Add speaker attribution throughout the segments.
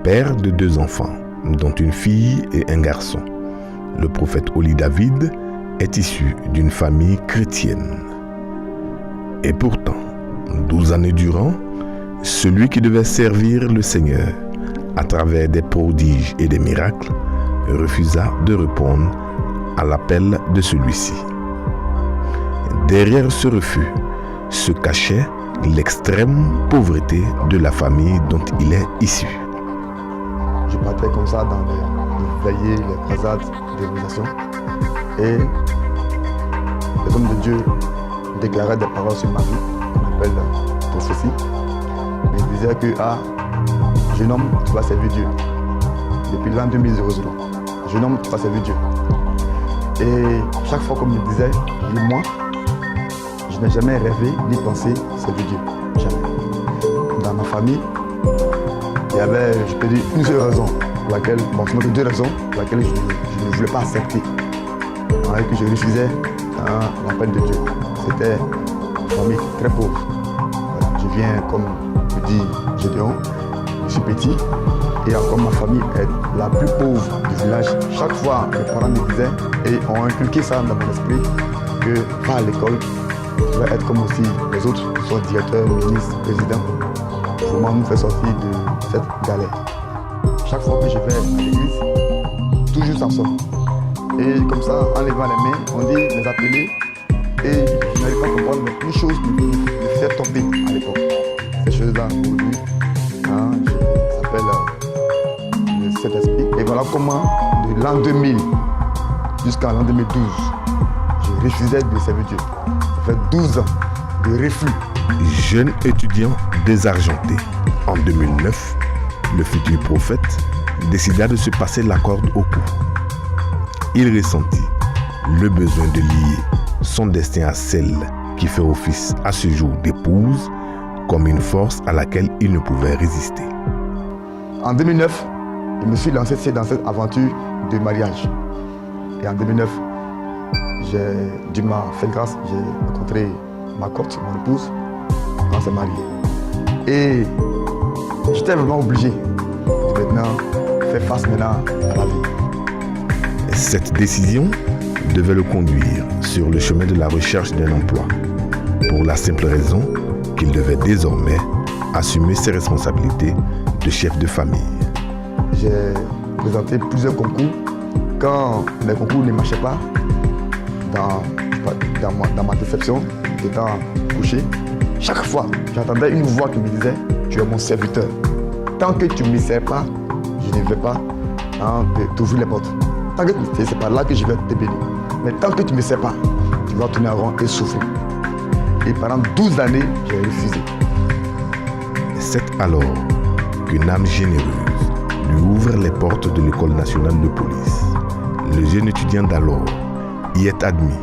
Speaker 1: Père de 2 enfants, dont une fille et un garçon, le prophète Oli David est issu d'une famille chrétienne. Et pourtant, 12 années durant, celui qui devait servir le Seigneur à travers des prodiges et des miracles refusa de répondre à l'appel de celui-ci. Derrière ce refus se cachait l'extrême pauvreté de la famille dont il est issu.
Speaker 2: Je partais comme ça dans les veillées, les croisades, les réalisations. Et les hommes de Dieu déclaraient des paroles sur ma vie, qu'on appelle prophétie. Ils disaient que, jeune homme, tu vas servir Dieu. Depuis l'an 2000, jeune homme, tu vas servir Dieu. Et chaque fois qu'on me disait, moi, je n'ai jamais rêvé ni pensé servir Dieu. Jamais. Dans ma famille, il y avait, je peux dire, une seule raison pour laquelle, sinon 2 raisons pour laquelle je ne voulais pas accepter, que je refusais l'appel de Dieu. C'était une famille très pauvre. Voilà, je viens, comme me dit Gédéon, je suis petit, et encore ma famille est la plus pauvre du village. Chaque fois, mes parents me disaient, et ont inculqué ça dans mon esprit, que va à l'école, tu vas être comme aussi les autres qui sont directeurs, ministres, présidents. Comment nous faire sortir de cette galère. Chaque fois que je vais à l'église, toujours ça sort. Et comme ça, en levant les mains, on dit les appeler. Et je n'arrive pas à comprendre, mais une chose me fait tomber à l'époque. Ces choses-là, aujourd'hui, ça s'appelle le Saint-Esprit. Et voilà comment, de l'an 2000 jusqu'à l'an 2012, je refusais de servir Dieu. Ça fait 12 ans de refus.
Speaker 1: Jeune étudiant désargenté, en 2009, le futur prophète décida de se passer la corde au cou. Il ressentit le besoin de lier son destin à celle qui fait office à ce jour d'épouse comme une force à laquelle il ne pouvait résister.
Speaker 2: En 2009, je me suis lancé dans cette aventure de mariage. Et en 2009, Dieu m'a fait grâce, j'ai rencontré ma cote, mon épouse, quand on s'est marié. Et j'étais vraiment obligé de maintenant faire face à la vie.
Speaker 1: Cette décision devait le conduire sur le chemin de la recherche d'un emploi, pour la simple raison qu'il devait désormais assumer ses responsabilités de chef de famille.
Speaker 2: J'ai présenté plusieurs concours. Quand les concours ne marchaient pas, dans ma déception, étant couché, chaque fois, j'entendais une voix qui me disait « Tu es mon serviteur. Tant que tu ne me sers pas, je ne vais pas t'ouvrir les portes. Tant que c'est par là que je vais te bénir. Mais tant que tu ne me sers pas, tu vas tourner en rond et souffrir. » Et pendant 12 années, j'ai refusé.
Speaker 1: C'est alors qu'une âme généreuse lui ouvre les portes de l'École nationale de police. Le jeune étudiant d'alors y est admis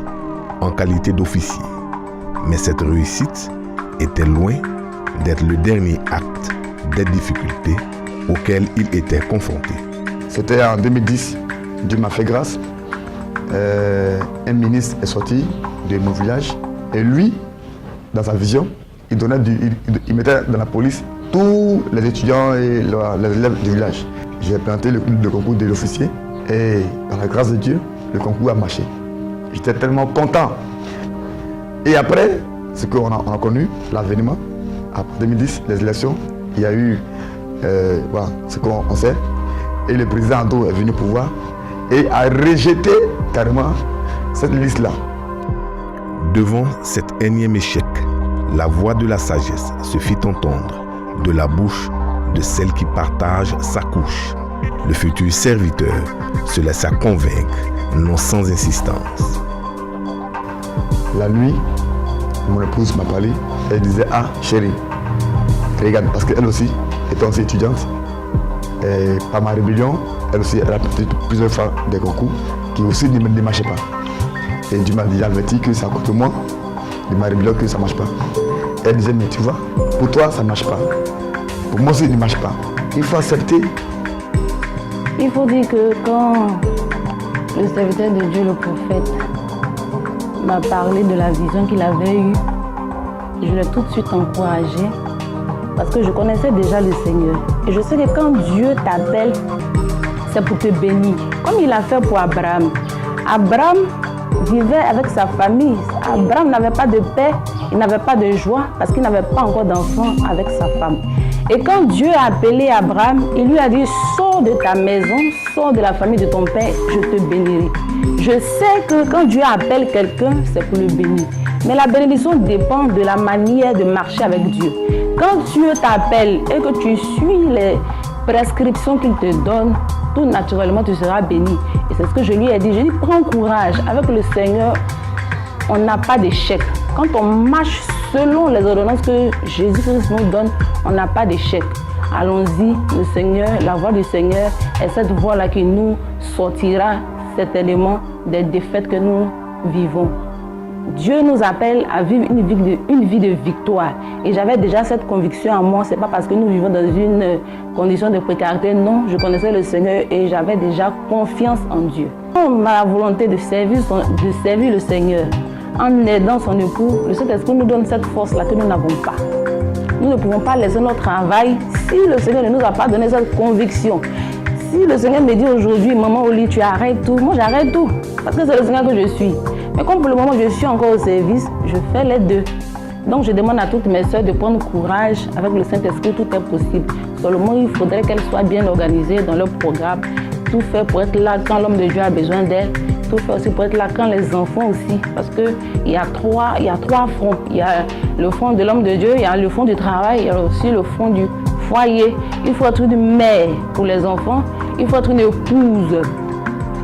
Speaker 1: en qualité d'officier. Mais cette réussite était loin d'être le dernier acte des difficultés auxquelles il était confronté.
Speaker 2: C'était en 2010, Dieu m'a fait grâce. Un ministre est sorti de mon village et lui, dans sa vision, il mettait dans la police tous les étudiants et les élèves du village. J'ai présenté le concours de l'officier et par la grâce de Dieu, le concours a marché. J'étais tellement content. Et après, ce qu'on a connu, l'avènement, après 2010, les élections, il y a eu ce qu'on sait. Et le président Ado est venu au pouvoir et a rejeté carrément cette liste-là.
Speaker 1: Devant cet énième échec, la voix de la sagesse se fit entendre de la bouche de celle qui partage sa couche. Le futur serviteur se laissa convaincre, non sans insistance.
Speaker 2: La nuit, mon épouse m'a parlé, elle disait « Ah, chérie, regarde, parce qu'elle aussi était aussi étudiante. Et par ma rébellion, elle aussi, elle a porté plusieurs fois des concours qui aussi ne marchaient pas. Et Dieu m'a dit, averti que c'est à cause de moi, de ma rébellion, que ça ne marche pas. Elle disait, mais tu vois, pour toi, ça ne marche pas. Pour moi aussi, ça ne marche pas. Il faut accepter.
Speaker 3: Il faut dire que quand le serviteur de Dieu, le prophète, m'a parlé de la vision qu'il avait eue, je l'ai tout de suite encouragé parce que je connaissais déjà le Seigneur. Et je sais que quand Dieu t'appelle, c'est pour te bénir. Comme il a fait pour Abraham. Abraham vivait avec sa famille. Abraham n'avait pas de paix, il n'avait pas de joie parce qu'il n'avait pas encore d'enfant avec sa femme. Et quand Dieu a appelé Abraham, il lui a dit, sors de ta maison, sors de la famille de ton père, je te bénirai. Je sais que quand Dieu appelle quelqu'un, c'est pour le bénir. Mais la bénédiction dépend de la manière de marcher avec Dieu. Quand Dieu t'appelle et que tu suis les prescriptions qu'il te donne, tout naturellement tu seras béni. Et c'est ce que je lui ai dit. Je lui ai dit, prends courage. Avec le Seigneur, on n'a pas d'échec. Quand on marche selon les ordonnances que Jésus-Christ nous donne, on n'a pas d'échec. Allons-y, le Seigneur, la voix du Seigneur est cette voix-là qui nous sortira certainement des défaites que nous vivons. Dieu nous appelle à vivre une vie de victoire. Et j'avais déjà cette conviction en moi. Ce n'est pas parce que nous vivons dans une condition de précarité. Non, je connaissais le Seigneur et j'avais déjà confiance en Dieu. Ma volonté de servir le Seigneur en aidant son époux, le Saint-Esprit nous donne cette force-là que nous n'avons pas. Nous ne pouvons pas laisser notre travail si le Seigneur ne nous a pas donné cette conviction. Si le Seigneur me dit aujourd'hui, maman Oli, tu arrêtes tout, moi j'arrête tout. Parce que c'est le Seigneur que je suis. Mais comme pour le moment je suis encore au service, je fais les deux. Donc je demande à toutes mes soeurs de prendre courage. Avec le Saint-Esprit, tout est possible. Seulement, il faudrait qu'elles soient bien organisées dans leur programme. Tout fait pour être là quand l'homme de Dieu a besoin d'elle. Tout fait aussi pour être là quand les enfants aussi. Parce qu'il y a trois fronts. Il y a le front de l'homme de Dieu, il y a le front du travail, il y a aussi le front du foyer. Il faut être une mère pour les enfants. Il faut être une épouse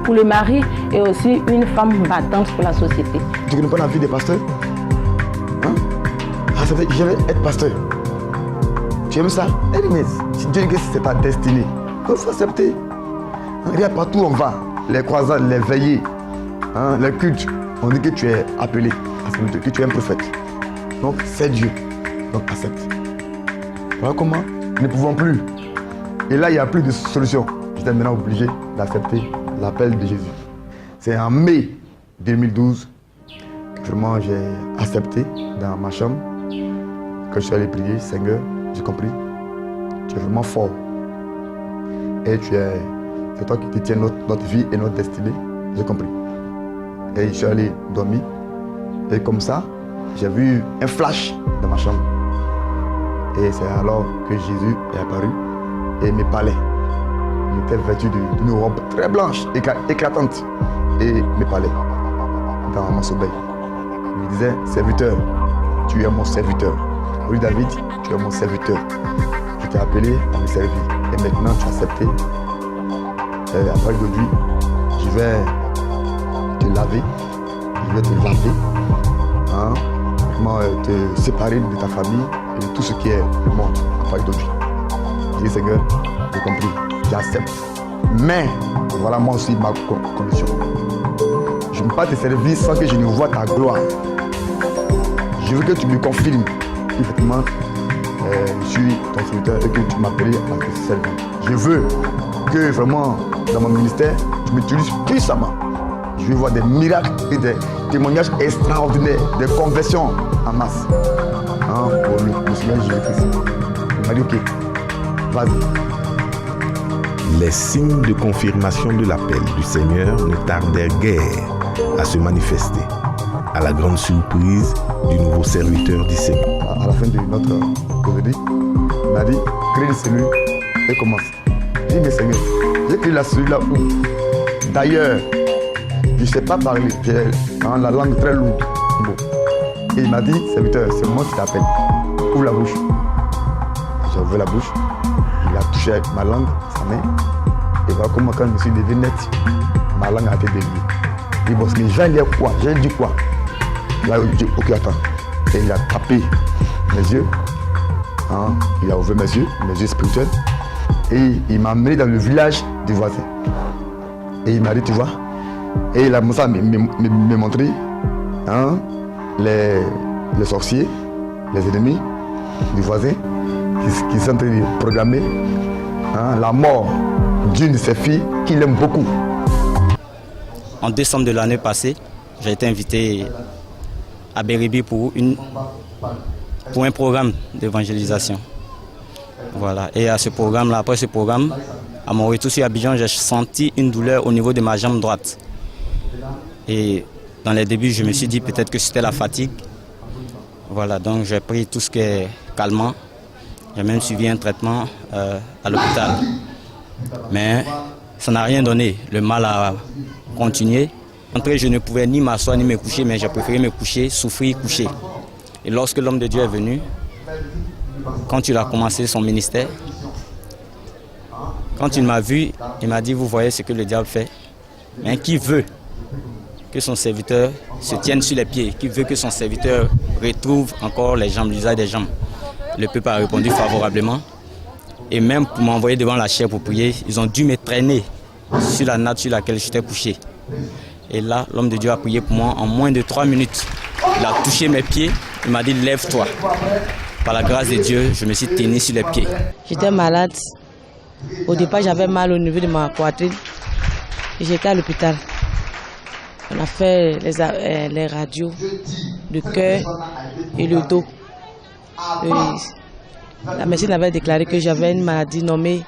Speaker 3: pour le mari et aussi une femme battante pour la société.
Speaker 2: Tu ne connais pas la vie des pasteurs? Hein? Ah, ça veut dire que je vais être pasteur. Tu aimes ça? Mais si Dieu dit que c'est ta destinée, il faut accepter. Regarde partout où on va, les croisades, les veillées, hein, les cultes, on dit que tu es appelé, que tu es un prophète. Donc c'est Dieu. Donc accepte. Voilà comment nous ne pouvons plus. Et là, il n'y a plus de solution. J'étais maintenant obligé d'accepter l'appel de Jésus. C'est en mai 2012 que vraiment j'ai accepté dans ma chambre, que je suis allé prier, Seigneur, j'ai compris, tu es vraiment fort. Et c'est toi qui détiens notre vie et notre destinée, j'ai compris. Et je suis allé dormir. Et comme ça, j'ai vu un flash dans ma chambre. Et c'est alors que Jésus est apparu et me parlait. Il était vêtu d'une robe très blanche, éclatante, et me parlait dans mon sommeil. Il me disait, serviteur, tu es mon serviteur. Oui, David, tu es mon serviteur. Je t'ai appelé à me servir. Et maintenant, tu as accepté. Et après d'aujourd'hui, je vais te laver. Je vais te laver. Hein? Vraiment te séparer de ta famille et de tout ce qui est le monde à partir d'aujourd'hui. Je dis, Seigneur, j'ai compris, j'accepte. Mais voilà moi aussi ma condition. Je ne peux pas te servir sans que je ne vois ta gloire. Je veux que tu me confirmes effectivement je suis ton serviteur et que tu m'appelles à te servir. Je veux que vraiment dans mon ministère, tu m'utilises puissamment. Je veux voir des miracles et des témoignages extraordinaires, des conversions en masse. Hein, pour le Seigneur Jésus-Christ. Il m'a dit ok, vas-y.
Speaker 1: Les signes de confirmation de l'appel du Seigneur ne tardèrent guère à se manifester, à la grande surprise du nouveau serviteur du Seigneur.
Speaker 2: À la fin de notre causerie, il m'a dit, crée une cellule et commence. J'ai dit, mais Seigneur, j'ai créé la cellule là où, d'ailleurs, je ne sais pas parler, j'ai la langue très lourde. Bon. Et il m'a dit, serviteur, c'est moi qui t'appelle. Ouvre la bouche. J'ai ouvert la bouche, il a touché avec ma langue, sa main. Et voilà comment quand je me suis levé net, ma langue a été déliée. Il dit, bon, mais j'ai dit quoi? J'ai dit quoi? Là, je dis, ok, attends. Et il a tapé mes yeux. Hein? Il a ouvert mes yeux spirituels. Et il m'a amené dans le village du voisin. Et il m'a dit, tu vois. Et il a commencé à me montrer hein, les sorciers, les ennemis du voisin qui sont en train de programmer hein, la mort d'une de ses filles qu'il aime beaucoup.
Speaker 4: En décembre de l'année passée, j'ai été invité à Beribi pour un programme d'évangélisation. Voilà. Et à ce programme-là, après ce programme, à mon retour sur Abidjan, j'ai senti une douleur au niveau de ma jambe droite. Et dans les débuts, je me suis dit peut-être que c'était la fatigue. Voilà, donc j'ai pris tout ce qui est calmant. J'ai même suivi un traitement à l'hôpital. Mais ça n'a rien donné. Le mal a continué. Après, je ne pouvais ni m'asseoir ni me coucher, mais j'ai préféré me coucher, souffrir, coucher. Et lorsque l'homme de Dieu est venu, quand il a commencé son ministère, quand il m'a vu, il m'a dit, vous voyez ce que le diable fait. Mais qui veut que son serviteur se tienne sur les pieds, qui veut que son serviteur retrouve encore les jambes, l'usage des jambes. Le peuple a répondu favorablement. Et même pour m'envoyer devant la chaire pour prier, ils ont dû me traîner sur la natte sur laquelle j'étais couché. Et là, l'homme de Dieu a prié pour moi en moins de 3 minutes. Il a touché mes pieds, il m'a dit lève-toi. Par la grâce de Dieu, je me suis tenu sur les pieds.
Speaker 5: J'étais malade. Au départ, j'avais mal au niveau de ma poitrine. J'étais à l'hôpital. On a fait les radios, le cœur et le dos. La médecine avait déclaré que j'avais une maladie nommée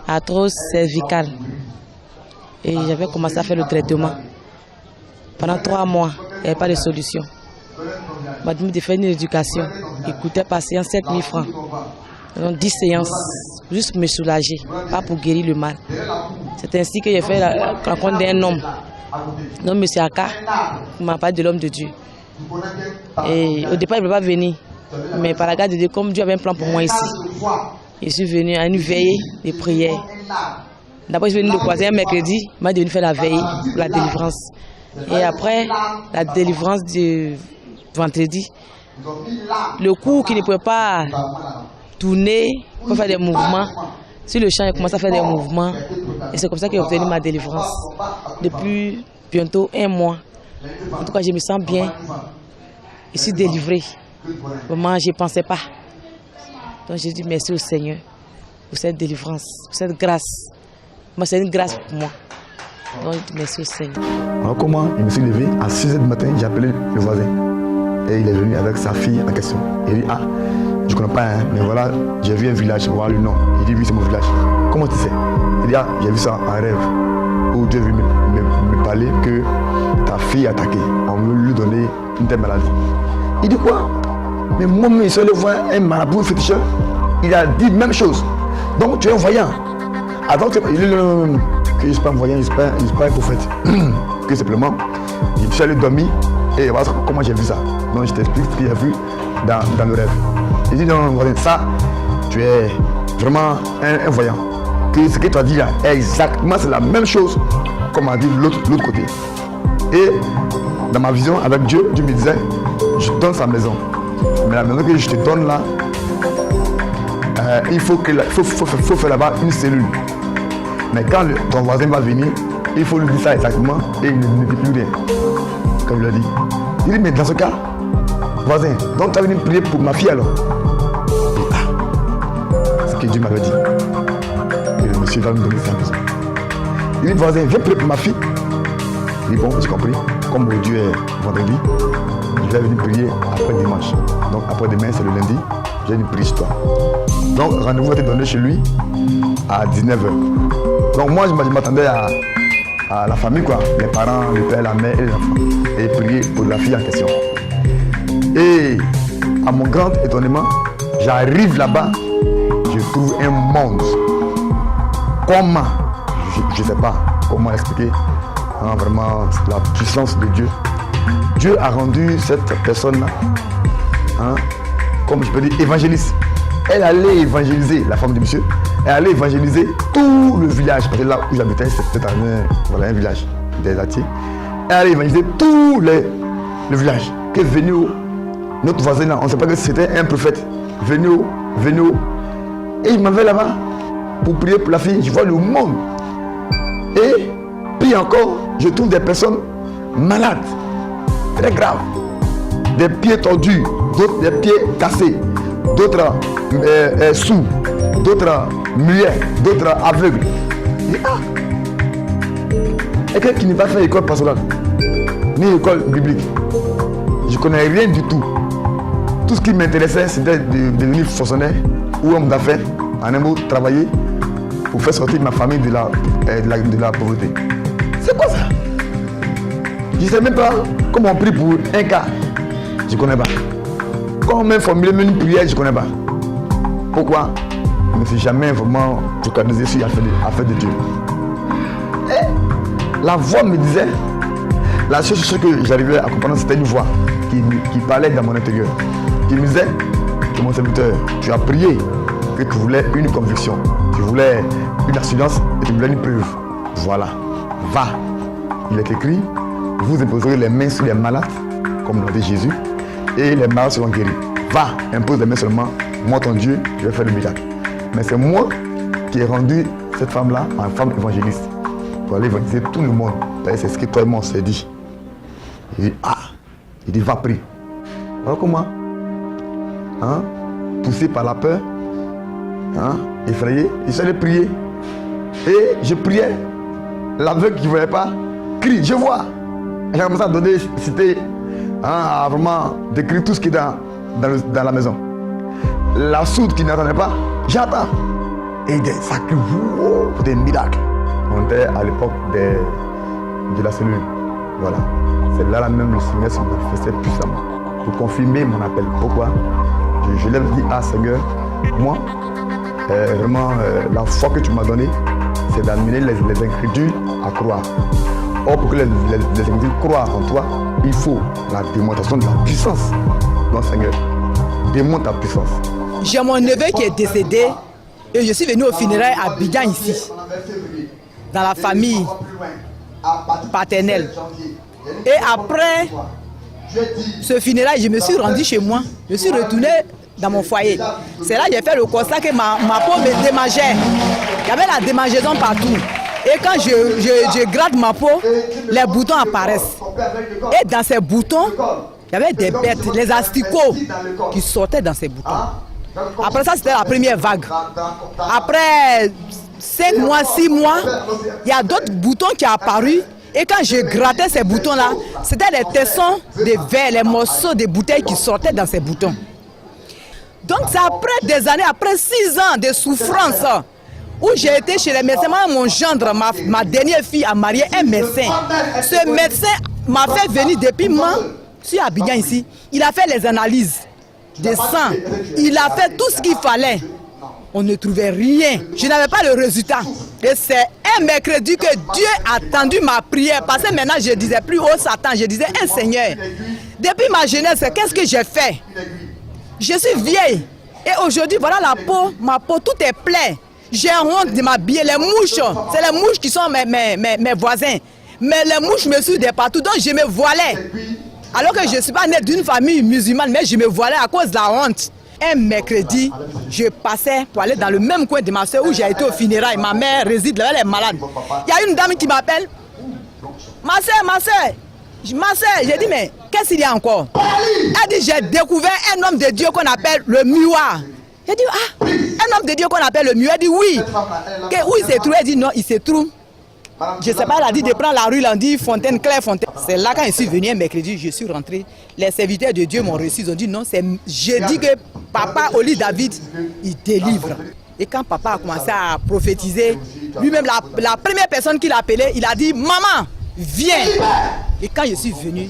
Speaker 5: arthrose cervicale. Et j'avais commencé à faire le traitement. Pendant 3 mois, il n'y avait pas de solution. On m'a dit de faire une éducation. Il coûtait par séance 7 000 francs. Donc 10 séances, juste pour me soulager, pas pour guérir le mal. C'est ainsi que j'ai fait la rencontre d'un homme. Donc M. Aka, qui m'a parlé de l'homme de Dieu. Et au départ, il ne voulait pas venir. Mais par la grâce de Dieu, comme Dieu avait un plan pour moi ici, je suis venu à une veillée de prière. D'abord, je suis venu le croiser un mercredi, il m'a dit de venir faire la veille pour la délivrance. Et après la délivrance du vendredi, le cours qui ne pouvait pas tourner, pour faire des mouvements, sur le champ, il a commencé à faire des mouvements. Et c'est comme ça qu'il a obtenu ma délivrance. Depuis bientôt 1 mois. En tout cas, je me sens bien. Je suis délivrée. Vraiment, je ne pensais pas. Donc, je dis merci au Seigneur pour cette délivrance, pour cette grâce. Moi, c'est une grâce pour moi. Donc, je dis merci au Seigneur.
Speaker 2: Alors, comment je me suis levé à 6 h du matin, j'ai appelé le voisin. Et il est venu avec sa fille en question. Il dit, ah, je ne connais pas, hein, mais voilà, j'ai vu un village, voir le nom. Il dit, oui, c'est mon village. Comment tu sais? Il dit, ah, j'ai vu ça en rêve. Où Dieu veut me parler que ta fille est attaquée. On veut lui donner une telle maladie. Il dit quoi? Mais moi-même, je suis allé voir un marabout féticheur. Il a dit la même chose. Donc tu es un voyant. Attends, il dit non, que je ne suis pas un voyant, je ne suis pas un prophète. Que simplement, je suis allé dormir et voilà comment j'ai vu ça. Donc je t'explique ce que j'ai vu dans le rêve. Il dit non, ça, tu es vraiment un voyant. Que ce que tu as dit là, exactement, c'est la même chose comme a dit l'autre côté. Et dans ma vision avec Dieu, Dieu me disait, je te donne sa maison. Mais la maison que je te donne là, il faut faire là-bas une cellule. Mais quand ton voisin va venir, il faut lui dire ça exactement et il ne dit plus rien. Comme je l'ai dit. Il dit, mais dans ce cas, voisin, donc tu as venu prier pour ma fille alors. Et, c'est ce que Dieu m'avait dit. Et le monsieur va me donner sa maison. Il dit, voisin, viens prier pour ma fille. Il dit, bon, j'ai compris. Comme Dieu est vendredi, je vais venir prier après dimanche. Donc après demain, c'est le lundi, je vais venir prier chez toi. Donc rendez-vous a été donné chez lui à 19 h. Donc moi, je m'attendais à la famille, quoi. Les parents, le père, la mère et les enfants. Et prier pour la fille en question. Et à mon grand étonnement, j'arrive là-bas, je trouve un monde. Comment? Je ne sais pas comment expliquer. Hein, vraiment, la puissance de Dieu. Dieu a rendu cette personne-là, hein, comme je peux dire, évangéliste. Elle allait évangéliser, la femme du monsieur, elle allait évangéliser tout le village. Parce que là où j'habitais, c'était un village des Atiers. Elle allait évangéliser tout le village. Que venu notre voisin là, on ne sait pas que c'était un prophète. Venu. Et il m'avait là-bas pour prier pour la fille. Je vois le monde. Et puis encore, je trouve des personnes malades, très graves. Des pieds tordus, d'autres des pieds cassés, d'autres sourds, d'autres muets, d'autres aveugles. Et quelqu'un qui n'est pas fait école pastorale, ni école biblique. Je ne connais rien du tout. Tout ce qui m'intéressait, c'était de devenir fonctionnaire ou homme d'affaires, en un mot, travailler pour faire sortir ma famille de la pauvreté. C'est quoi ça? Je ne sais même pas comment on prie pour un cas. Je ne connais pas. Comment même formuler une prière, je ne connais pas. Pourquoi? Je ne me suis jamais vraiment focalisé sur l'affaire de Dieu. Et la voix me disait, la seule chose que j'arrivais à comprendre, c'était une voix qui parlait dans mon intérieur. Qui me disait, que mon serviteur, tu as prié que tu voulais une conviction, tu voulais une assurance et tu voulais une preuve. Voilà, va. Il est écrit, vous imposerez les mains sur les malades, comme l'a dit Jésus, et les malades seront guéris. Va, impose les mains seulement, moi ton Dieu, je vais faire le miracle. Mais c'est moi qui ai rendu cette femme-là en femme évangéliste, pour aller évangéliser tout le monde. C'est ce que toi et moi on s'est dit. Il dit, il dit, va prier. Alors comment? Poussé par la peur, effrayé, j'allais prier. Et je priais. L'aveugle qui ne voyait pas, crie, je vois. J'ai commencé à donner, citer, à vraiment décrire tout ce qui est dans la maison. La sourde qui n'entendait pas, j'entends. Et ça crie, des miracles. On était à l'époque de la cellule. Voilà. C'est là même le Seigneur se manifestait puissamment pour confirmer mon appel. Pourquoi? Je l'ai dit, Seigneur, moi, vraiment, la foi que tu m'as donnée, c'est d'amener les incrédules à croire. Or, pour que les incrédules croient en toi, il faut la démonstration de la puissance. Donc, Seigneur, démontre ta puissance.
Speaker 6: J'ai mon neveu qui est décédé et je suis venu au funérailles à Abidjan ici, dans la famille paternelle. Et après ce funérail, je me suis rendu chez moi, je suis retourné dans mon foyer. C'est là que j'ai fait le constat que ma peau me démangeait. Il y avait la démangeaison partout. Et quand je gratte ma peau, les boutons apparaissent. Et dans ces boutons, il y avait des bêtes, les asticots qui sortaient dans ces boutons. Après ça, c'était la première vague. Après 5 mois, 6 mois, il y a d'autres boutons qui sont apparus. Et quand je grattais ces boutons-là, c'était les tessons des verres, les morceaux de bouteilles qui sortaient dans ces boutons. Donc c'est après des années, après 6 ans de souffrance, où j'ai été chez les médecins. Mon gendre, ma dernière fille, a marié un médecin. Ce médecin m'a fait venir depuis moi, je suis à Abidjan ici. Il a fait les analyses de sang. Il a fait tout ce qu'il fallait. On ne trouvait rien. Je n'avais pas le résultat. Et c'est un mercredi que Dieu a attendu ma prière. Parce que maintenant, je ne disais plus oh Satan, je disais Seigneur. Depuis ma jeunesse, qu'est-ce que j'ai fait? Je suis vieille. Et aujourd'hui, voilà la peau, ma peau, tout est plein. J'ai honte de m'habiller. Les mouches, c'est les mouches qui sont mes voisins. Mais les mouches me suivent de partout. Donc je me voilais. Alors que je ne suis pas née d'une famille musulmane, mais je me voilais à cause de la honte. Un mercredi, je passais pour aller dans le même coin de ma soeur où j'ai été au funérailles. Ma mère réside là, elle est malade. Il y a une dame qui m'appelle. Ma soeur, j'ai dit, mais qu'est-ce qu'il y a encore? Elle dit, j'ai découvert un homme de Dieu qu'on appelle le miroir. J'ai dit, un homme de Dieu qu'on appelle le miroir. Elle dit, oui. Où il se trouve? Elle dit, non, il se trouve. Je ne sais pas, elle a dit de prendre la rue, elle a dit Fontaine, Claire Fontaine. C'est là quand je suis venu un mercredi, je suis rentré. Les serviteurs de Dieu m'ont reçu, ils ont dit non, j'ai dit que papa Oli David, il délivre. Et quand papa a commencé à prophétiser, lui-même, la première personne qu'il a appelée, il a dit maman, viens. Et quand je suis venu,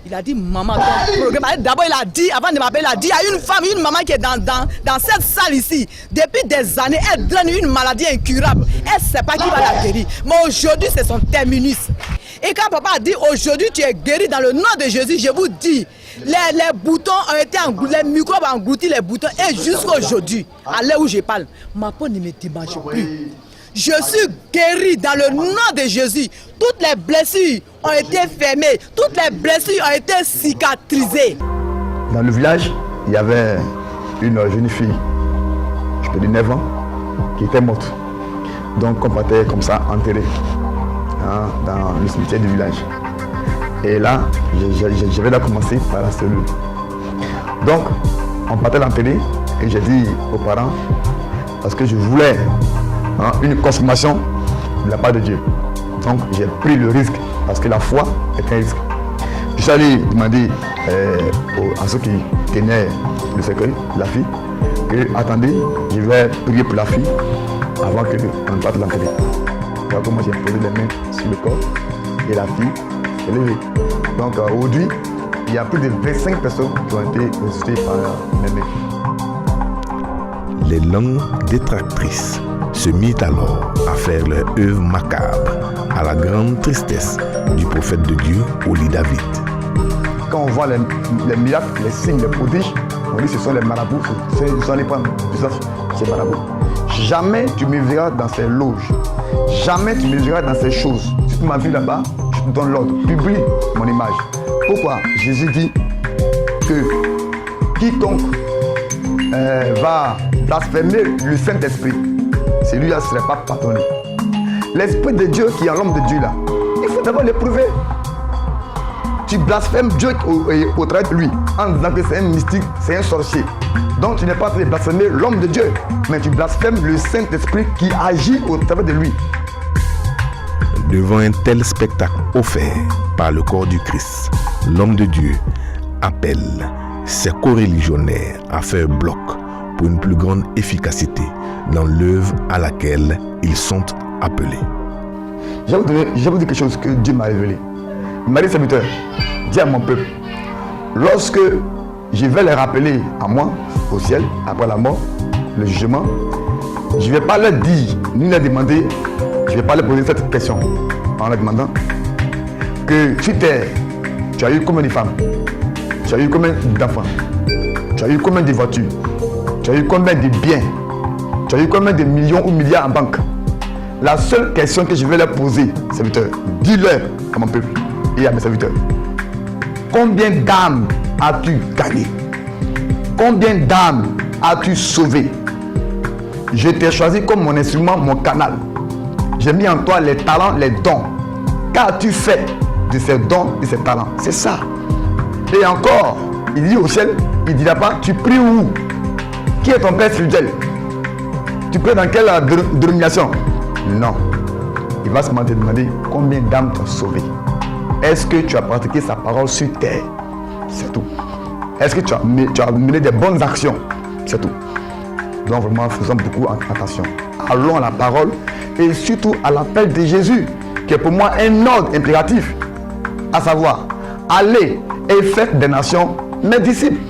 Speaker 6: il a dit maman, ton programme. D'abord, il a dit, avant de m'appeler, il a dit à une femme, une maman qui est dans cette salle ici. Depuis des années, elle donne une maladie incurable. Elle ne sait pas qui va la guérir. Mais aujourd'hui, c'est son terminus. Et quand papa a dit aujourd'hui, tu es guéri dans le nom de Jésus, je vous dis, les boutons ont été engloutis, les microbes ont englouti les boutons. Et jusqu'à aujourd'hui, à l'heure où je parle, ma peau ne me démange plus. Je suis guéri dans le nom de Jésus. Toutes les blessures ont été fermées. Toutes les blessures ont été cicatrisées.
Speaker 2: Dans le village, il y avait une jeune fille, je peux dire 9 ans, qui était morte. Donc on partait comme ça enterrée dans le cimetière du village. Et là, je vais là commencer par la cellule. Donc on partait l'enterrer et j'ai dit aux parents, parce que je voulais une confirmation de la part de Dieu. Donc j'ai pris le risque parce que la foi est un risque. Je suis allé demander à ceux qui tenaient le cercueil, la fille, que attendez, je vais prier pour la fille avant qu'on ne parte l'enterrer. Voilà comment j'ai posé les mains sur le corps et la fille s'est levée. Donc aujourd'hui, il y a plus de 25 personnes qui ont été ressuscitées par mes mains.
Speaker 1: Les langues détractrices se mirent alors à faire leur œuvre macabre à la grande tristesse du prophète de Dieu, Oli David.
Speaker 2: Quand on voit les miracles, les signes, les prodiges, on dit que ce sont les marabouts, ce sont les femmes, ces marabouts. Jamais tu me verras dans ces loges, jamais tu me verras dans ces choses. Si tu m'as vu là-bas, je te donne l'ordre, publie mon image. Pourquoi? Jésus dit que quiconque va blasphémer le Saint-Esprit, celui-là ne serait pas pardonné. L'Esprit de Dieu qui est en l'homme de Dieu là, il faut d'abord l'éprouver. Tu blasphèmes Dieu au travers de lui en disant que c'est un mystique, c'est un sorcier. Donc tu n'es pas en train de blasphémer l'homme de Dieu, mais tu blasphèmes le Saint-Esprit qui agit au travers de lui.
Speaker 1: Devant un tel spectacle offert par le corps du Christ, l'homme de Dieu appelle ses co-religionnaires à faire bloc pour une plus grande efficacité dans l'œuvre à laquelle ils sont appelés.
Speaker 2: Je vais vous dire quelque chose que Dieu m'a révélé. Il m'a dit, serviteur, dis à mon peuple, lorsque je vais les rappeler à moi, au ciel, après la mort, le jugement, je ne vais pas leur dire, ni leur demander, je ne vais pas leur poser cette question en leur demandant que sur terre, tu as eu combien de femmes, tu as eu combien d'enfants, tu as eu combien de voitures, tu as eu combien de biens, tu as eu combien de millions ou milliards en banque. La seule question que je vais leur poser, serviteur, dis-leur à mon peuple et à mes serviteurs, combien d'âmes as-tu gagné? Combien d'âmes as-tu sauvé? Je t'ai choisi comme mon instrument, mon canal. J'ai mis en toi les talents, les dons. Qu'as-tu fait de ces dons et ces talents? C'est ça. Et encore, il dit au ciel, il ne dira pas, tu pries où? Qui est ton père spirituel? Tu pries dans quelle dénomination? Non. Il va seulement te demander combien d'âmes tu as sauvé. Est-ce que tu as pratiqué sa parole sur terre? C'est tout. Est-ce que tu as mené des bonnes actions? C'est tout. Donc vraiment, faisons beaucoup attention. Allons à la parole et surtout à l'appel de Jésus, qui est pour moi un ordre impératif, à savoir, allez et faites des nations mes disciples.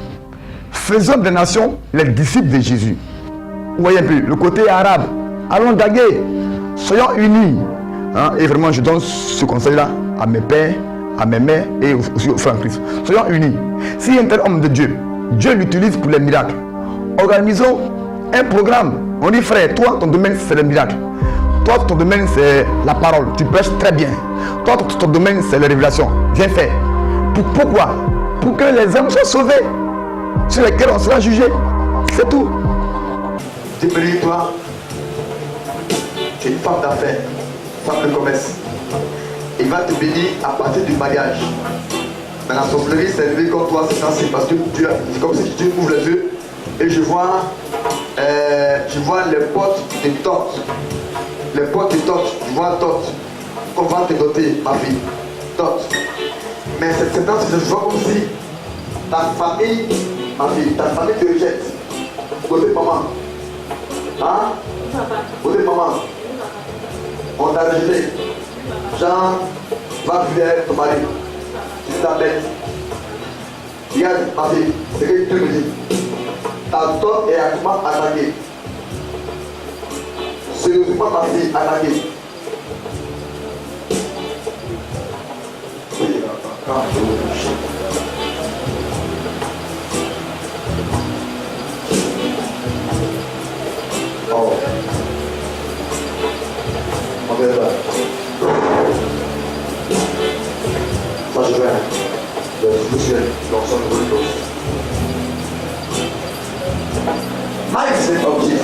Speaker 2: Faisons des nations les disciples de Jésus. Vous voyez un peu, le côté arabe, allons daguer, soyons unis. Hein, et vraiment, je donne ce conseil-là à mes pères, à mes mères et aussi aux frères en Christ. Soyons unis. Si un tel homme de Dieu, Dieu l'utilise pour les miracles. Organisons un programme. On dit, frère, toi, ton domaine, c'est le miracle. Toi, ton domaine, c'est la parole. Tu prêches très bien. Toi, ton domaine, c'est la révélation. Viens faire. Pourquoi? Pour que les âmes soient sauvées, sur lesquelles on sera jugé. C'est tout. Tu peux dire, toi, tu es une femme d'affaires, femme de commerce. Il va te bénir à partir du mariage. Mais la sorcellerie s'est élevée comme toi, c'est parce que Dieu, c'est comme si tu ouvres les yeux et je vois les portes de Thoth. Les portes de Thoth, je vois Thoth. Qu'on va te doter, ma fille. Thoth. Mais c'est dans ce que je vois comme si ta famille, ma fille, ta famille te rejette. Côté maman. Hein? Côté maman. On t'a rejeté. Jean, va vers ton mari. Tu t'appelles. Regarde, ma fille, c'est que tu me dis. Ta Thoth est actuellement attaquée. Sérieusement, ma fille, attaquée. Oh. On fait ça. Ça, je vais. Je suis l'ensemble de l'autre. Mike, c'est objet.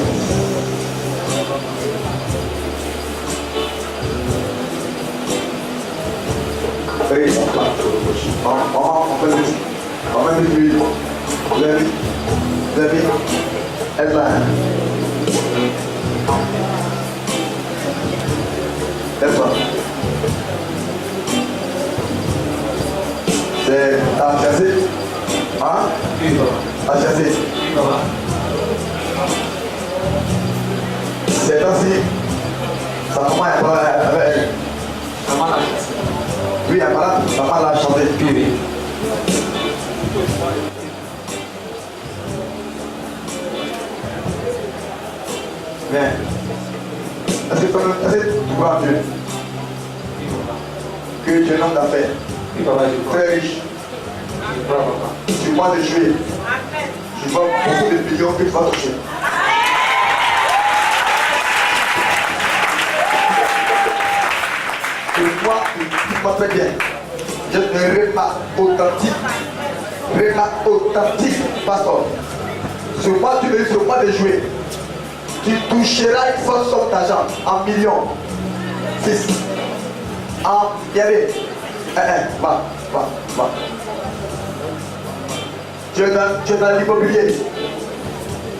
Speaker 2: Oui, ça part. On fait vite. On fait vite. Levez. Elle va. Elle va. C'est À chasser. C'est ainsi. Sa maman est pas avec elle.
Speaker 7: Maman l'a chassé.
Speaker 2: Oui, elle est malade, maman l'a chanté.
Speaker 7: Oui.
Speaker 2: Mais, est-ce que tu crois en Dieu? Que tu es un homme d'affaires,
Speaker 7: Oui, papa, je crois.
Speaker 2: très riche.
Speaker 7: Je crois, papa.
Speaker 2: Tu vois de jouer. Tu vois beaucoup de millions que tu vas toucher. Et moi, tu très bien. Je ne repas authentique. Repas authentique, pasteur. Sur moi, tu veux sur moi de jouer. Tu toucheras une forte somme d'argent en millions. 6. En, y allez. Va. Tu es dans l'immobilier.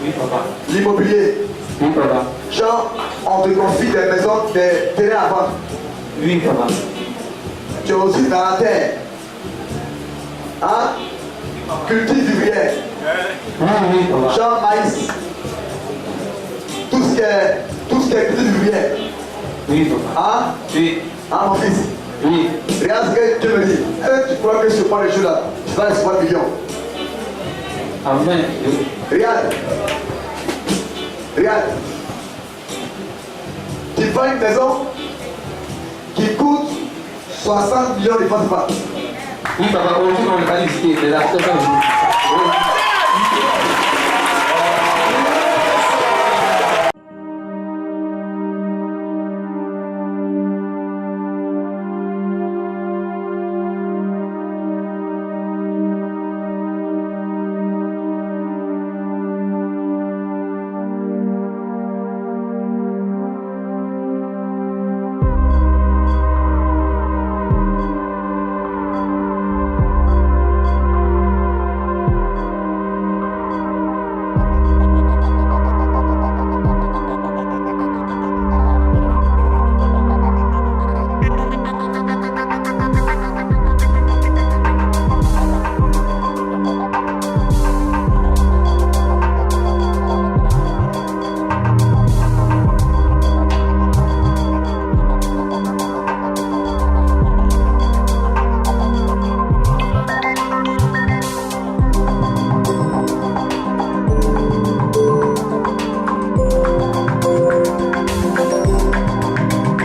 Speaker 7: Oui, papa.
Speaker 2: L'immobilier.
Speaker 7: Oui, papa.
Speaker 2: Genre, on te confie des maisons, des terrains à vendre.
Speaker 7: Oui, papa.
Speaker 2: Tu es aussi dans la terre. Hein? Cultive vivrière.
Speaker 7: Oui, papa.
Speaker 2: Genre maïs. Tout ce qui est cultive vivrière.
Speaker 7: Oui, papa.
Speaker 2: Hein?
Speaker 7: Oui.
Speaker 2: Hein, mon fils?
Speaker 7: Oui.
Speaker 2: Regarde ce que Dieu me dit. Est-ce que tu crois que sur pas les choses là, tu vas recevoir millions?
Speaker 7: Amen.
Speaker 2: Regarde. Tu vends une maison qui coûte 60 millions de francs.
Speaker 7: Oui, papa. Aujourd'hui, on n'est pas visité. Les acteurs sont venus.